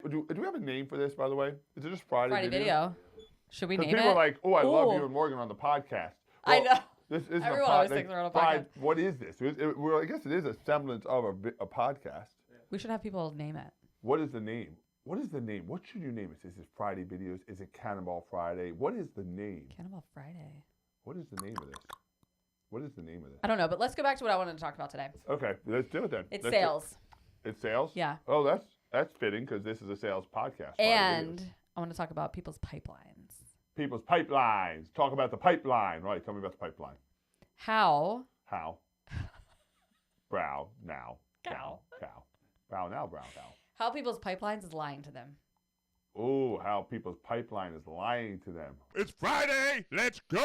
do we have a name for this, by the way? Is it just Friday video? Should we name it? People are like, oh, I love you and Morgan on the podcast. Well, I know. This isn't Everyone a always thinks we're on a podcast. What is this? Well, I guess it is a semblance of a podcast. We should have people name it. What is the name? What is the name? What should you name it? Is it Friday Videos? Is it Cannonball Friday? What is the name? Cannonball Friday. What is the name of this? What is the name of this? I don't know, but let's go back to what I wanted to talk about today. Okay, let's do it then. It's sales. It's sales? Yeah. Oh, that's fitting because this is a sales podcast. And I want to talk about people's pipelines. People's pipelines. Talk about the pipeline. Right, tell me about the pipeline. How? Brow, now. Cow. Brow, now, brow, cow. How people's pipelines is lying to them. Oh, how people's pipeline is lying to them. It's Friday. Let's go.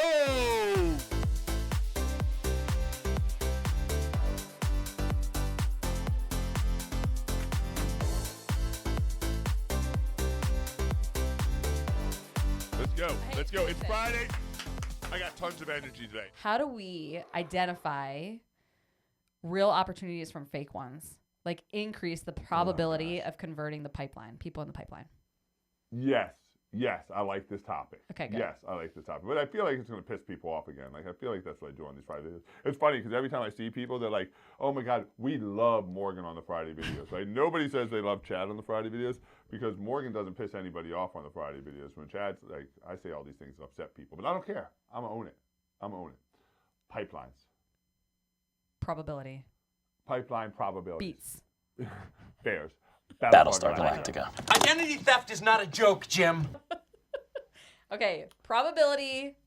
Let's go. It's Friday. I got tons of energy today. How do we identify real opportunities from fake ones? Like increase the probability of converting the pipeline, people in the pipeline. Yes, I like this topic. Okay, good. Yes, I like this topic. But I feel like it's going to piss people off again. Like, I feel like that's what I do on these Friday videos. It's funny because every time I see people, they're like, oh my God, we love Morgan on the Friday videos. Right? Nobody says they love Chad on the Friday videos because Morgan doesn't piss anybody off on the Friday videos. When Chad's like, I say all these things that upset people, but I don't care. I'm going to own it. Pipelines. Probability. Pipeline probability. Beats. Bears. Battlestar Galactica. Identity theft is not a joke, Jim. Okay, probability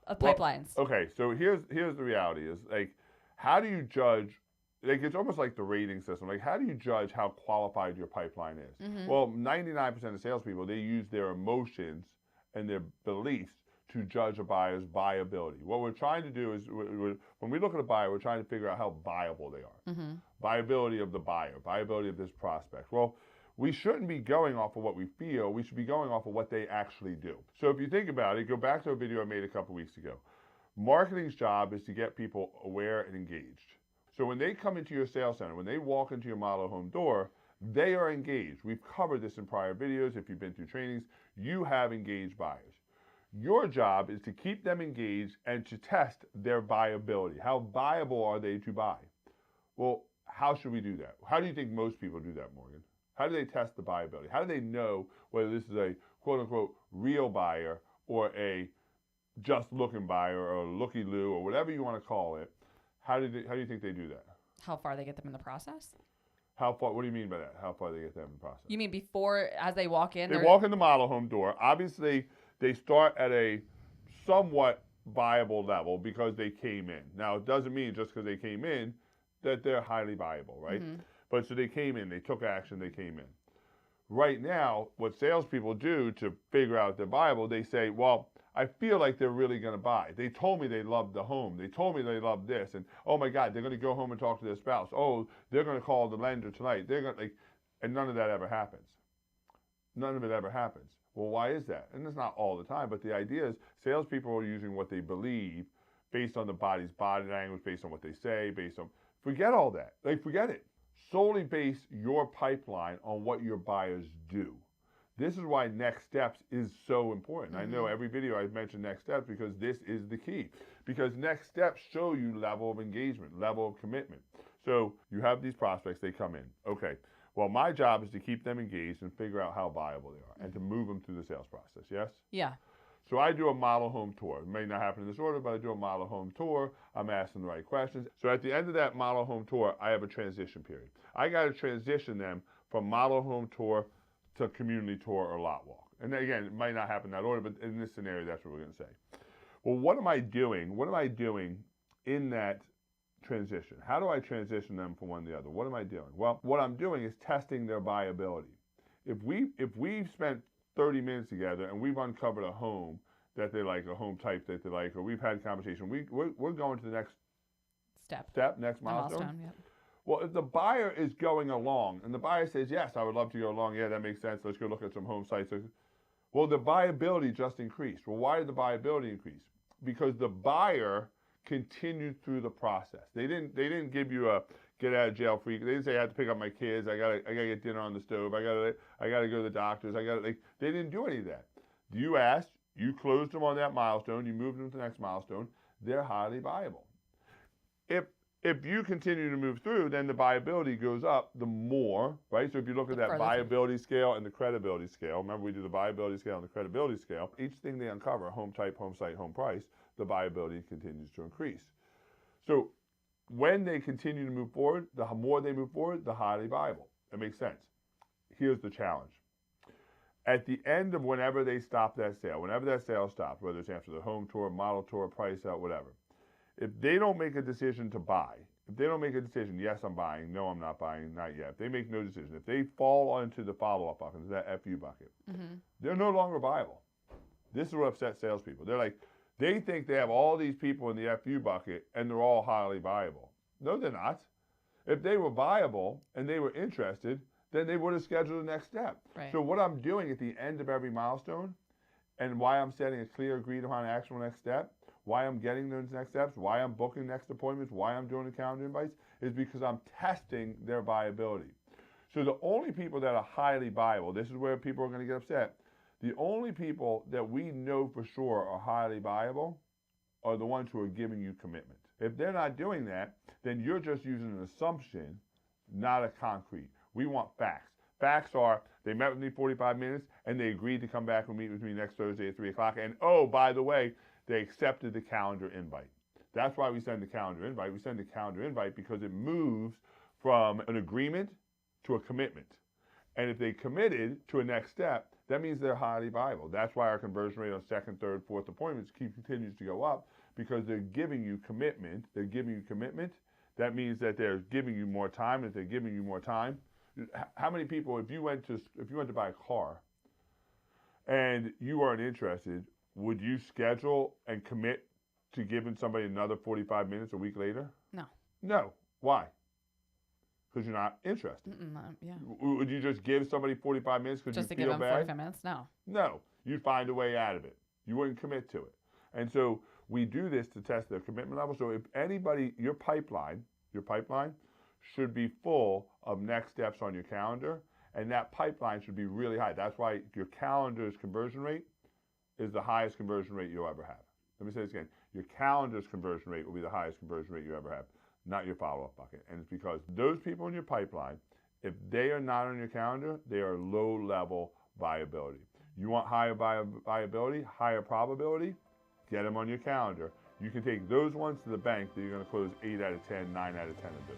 of pipelines. Okay, so here's the reality is like, how do you judge? Like, it's almost like the rating system. Like, how do you judge how qualified your pipeline is? Well, 99% of salespeople, they use their emotions and their beliefs to judge a buyer's buyability. What we're trying to do is, when we look at a buyer, we're trying to figure out how viable they are. Viability of the buyer, viability of this prospect. Well, we shouldn't be going off of what we feel. We should be going off of what they actually do. So if you think about it, go back to a video I made a couple weeks ago. Marketing's job is to get people aware and engaged. So when they come into your sales center, when they walk into your model home door, they are engaged. We've covered this in prior videos. If you've been through trainings, you have engaged buyers. Your job is to keep them engaged and to test their buyability. How viable are they to buy? Well, how should we do that? How do you think most people do that, Morgan? How do they test the buyability? How do they know whether this is a quote-unquote real buyer or a just-looking buyer or a looky-loo or whatever you want to call it? How do you think they do that? How far they get them in the process? How far? What do you mean by that? How far they get them in the process? You mean before, as they walk in? They walk in the model home door. Obviously, they start at a somewhat viable level because they came in. Now, it doesn't mean just because they came in that they're highly viable, right? But so they came in, they took action, they came in. Right now, what salespeople do to figure out if they're viable, they say, well, I feel like they're really going to buy. They told me they loved the home. They told me they loved this. And, oh, my God, they're going to go home and talk to their spouse. Oh, they're going to call the lender tonight. They're going to, like, and none of that ever happens. None of it ever happens. Well, why is that? And it's not all the time, but the idea is salespeople are using what they believe based on the body's body language, based on what they say, based on, forget all that. Like, forget it. Solely base your pipeline on what your buyers do. This is why next steps is so important. I know every video I've mentioned next steps because this is the key. Because next steps show you level of engagement, level of commitment. So you have these prospects, they come in. Okay, well, my job is to keep them engaged and figure out how viable they are and to move them through the sales process, yes? Yeah. So I do a model home tour. It may not happen in this order, but I do a model home tour. I'm asking the right questions. So at the end of that model home tour, I have a transition period. I got to transition them from model home tour to community tour or lot walk. And again, it might not happen in that order, but in this scenario, that's what we're going to say. Well, what am I doing? What am I doing in that transition? How do I transition them from one to the other? What am I doing? Well, what I'm doing is testing their buyability. If we've spent 30 minutes together and we've uncovered a home that they like, a home type that they like, or we've had a conversation, we're going to the next step, next milestone. Yep. Well, if the buyer is going along and the buyer says, yes, I would love to go along. Yeah, that makes sense. Let's go look at some home sites. Well, the buyability just increased. Well, why did the buyability increase? Because the buyer continued through the process. They didn't give you a get out of jail free. They didn't say I had to pick up my kids. I gotta get dinner on the stove. I gotta go to the doctors. They didn't do any of that. You asked, you closed them on that milestone, you moved them to the next milestone. They're highly viable. If you continue to move through, then the viability goes up the more, right? So if you look at that viability scale and the credibility scale, remember we do the viability scale and the credibility scale, each thing they uncover, home type, home site, home price, the viability continues to increase. So when they continue to move forward, the more they move forward, the highly viable. It makes sense. Here's the challenge. At the end of whenever they stop that sale, whenever that sale stops, whether it's after the home tour, model tour, price out, whatever, if they don't make a decision to buy, if they don't make a decision, yes, I'm buying, no, I'm not buying, not yet. If they make no decision, if they fall into the follow-up bucket, that FU bucket, they're no longer viable. This is what upsets salespeople. They're like, they think they have all these people in the FU bucket and they're all highly viable. No, they're not. If they were viable and they were interested, then they would have scheduled the next step. Right. So what I'm doing at the end of every milestone and why I'm setting a clear, agreed upon actionable next step, why I'm getting those next steps, why I'm booking next appointments, why I'm doing the calendar invites, is because I'm testing their viability. So the only people that are highly viable, this is where people are going to get upset, the only people that we know for sure are highly viable are the ones who are giving you commitment. If they're not doing that, then you're just using an assumption, not a concrete. We want facts. Facts are, they met with me 45 minutes and they agreed to come back and meet with me next Thursday at 3 o'clock. And oh, by the way, they accepted the calendar invite. That's why we send the calendar invite. We send the calendar invite because it moves from an agreement to a commitment. And if they committed to a next step, that means they're highly viable. That's why our conversion rate on second, third, fourth appointments continues to go up, because they're giving you commitment. They're giving you commitment. That means that they're giving you more time. If they're giving you more time, how many people, if you went to buy a car and you weren't interested, would you schedule and commit to giving somebody another 45 minutes a week later? No. No. Why? Because you're not interested. Yeah. Would you just give somebody 45 minutes because you Just to feel give them bad? 45 minutes? No. No. You'd find a way out of it. You wouldn't commit to it. And so we do this to test their commitment level. So if anybody, your pipeline should be full of next steps on your calendar, and that pipeline should be really high. That's why your calendar's conversion rate is the highest conversion rate you'll ever have. Let me say this again. Your calendar's conversion rate will be the highest conversion rate you ever have, not your follow-up bucket. And it's because those people in your pipeline, if they are not on your calendar, they are low-level viability. You want higher viability, higher probability, get them on your calendar. You can take those ones to the bank that you're going to close 8 out of 10, 9 out of 10 of those.